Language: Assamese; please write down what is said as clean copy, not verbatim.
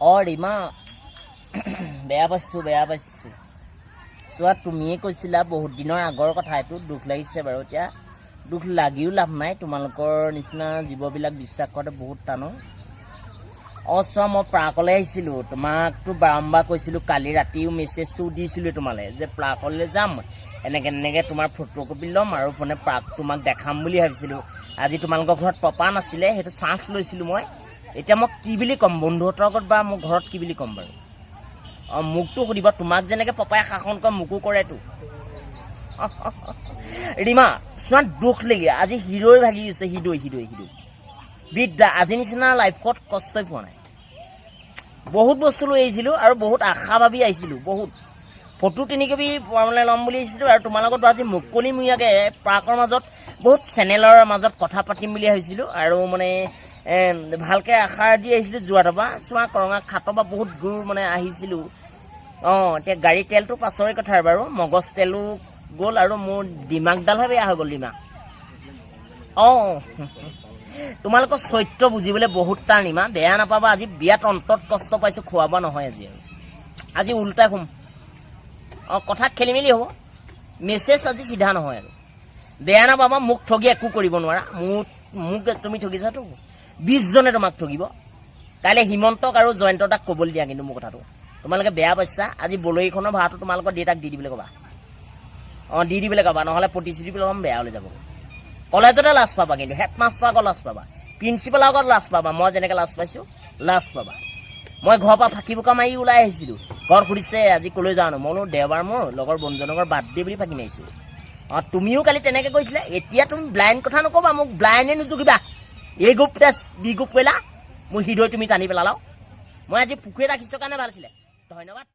ৰীমা বেয়া পাইছোঁ চোৱা তুমিয়ে কৈছিলা বহুত দিনৰ আগৰ কথা এইটো দুখ লাগিছে বাৰু এতিয়া দুখ লাগিও লাভ নাই তোমালোকৰ নিচিনা জীৱবিলাক বিশ্বাস কৰাটো বহুত টান চোৱা মই প্ৰাকলৈ আহিছিলোঁ তোমাকতো বাৰম্বাৰ কৈছিলোঁ কালি ৰাতিও মেছেজটো দিছিলোঁ তোমালৈ যে প্ৰাকলৈ যাম এনেকৈ তোমাৰ ফটোকপি ল'ম আৰু মানে প্ৰাক তোমাক দেখাম বুলি ভাবিছিলোঁ আজি তোমালোকৰ ঘৰত পপা নাছিলে সেইটো চান্স লৈছিলোঁ মই এতিয়া মই কি বুলি ক'ম বন্ধুহঁতৰ আগত বা মোৰ ঘৰত কি বুলি ক'ম বাৰু মোকতো সুধিব তোমাক যেনেকৈ পপাই শাসন কৰে মোকো কৰেতো ৰীমা চোৱা দুখ লাগে আজি হিৰ'ই ভাগি গৈছে হৃদয় বিদ্যা আজি নিচিনা লাইফত কষ্টই পোৱা নাই বহুত বস্তু লৈ আহিছিলোঁ আৰু বহুত আশা ভাবি আহিছিলোঁ বহুত ফটো 3 কপি মানে ল'ম বুলি আহিছিলোঁ আৰু তোমাৰ লগত আজি মুকলিমূৰীয়াকৈ প্ৰাকৰ মাজত বহুত চেনেলৰ মাজত কথা পাতিম বুলি ভাবিছিলোঁ আৰু মানে ভালকৈ আশা দি আহিছিলোঁ যোৱাটোৰ পৰা চোৱা কৰঙা খাটৰ পৰা বহুত দূৰ মানে আহিছিলোঁ এতিয়া গাড়ী তেলটো পাছৰে কথা বাৰু মগজ তেলো গ'ল আৰু মোৰ দিমাগডালহে বেয়া হৈ গ'ল দিমাগ তোমালোকৰ চৰিত্ৰ বুজিবলৈ বহুত টান ৰীমা বেয়া নাপাবা আজি বিয়াত অন্তত কষ্ট পাইছোঁ খোৱা বোৱা নহয় আজি উল্টাই শুম কথা খেলি মেলি হ'ব মেছেজ আজি চিধা নহয় আৰু বেয়া নাপাবা মোক ঠগি একো কৰিব নোৱাৰা মোক তুমি ঠগিছাতো 20 জনে তোমাক ঠগিব কাইলৈ হিমন্তক আৰু জয়ন্ত দাক ক'বলৈ দিয়া কিন্তু মোৰ কথাটো তোমালোকে বেয়া পাইছা আজি বলৰীখনৰ ভাড়াটো তোমালোকৰ দেউতাক দি দিবলৈ ক'বা দি দিবলৈ ক'বা নহ'লে প্ৰতিশ্ৰুতি ল'ম বেয়া হৈ যাব কলেজতে লাজ পাবা কিন্তু হেডমাষ্টাৰ আগত লাজ পাবা প্ৰিন্সিপালৰ আগত লাজ পাবা মই যেনেকৈ লাজ পাইছোঁ লাজ পাবা মই ঘৰৰ পৰা ফাঁকি বোকা মাৰি ওলাই আহিছিলোঁ ঘৰত সুধিছে আজি ক'লৈ যাওঁনো মই বোলো দেওবাৰ মোৰ লগৰ বন্ধুজনৰ বাৰ্থডে বুলি ফাঁকি মাৰিছোঁ তুমিও কালি তেনেকৈ কৈছিলা এতিয়া তুমি ব্লাইণ্ড কথা নক'বা মোক ব্লাইণ্ডে নোজোগিবা এই গ্ৰুপ টেষ্ট বি গ্ৰুপ কৰিলা মোৰ হৃদয় তুমি টানি পেলালাও মই আজি পুখুৰী ৰাখিছোঁ কাৰণে ভাল আছিলে ধন্যবাদ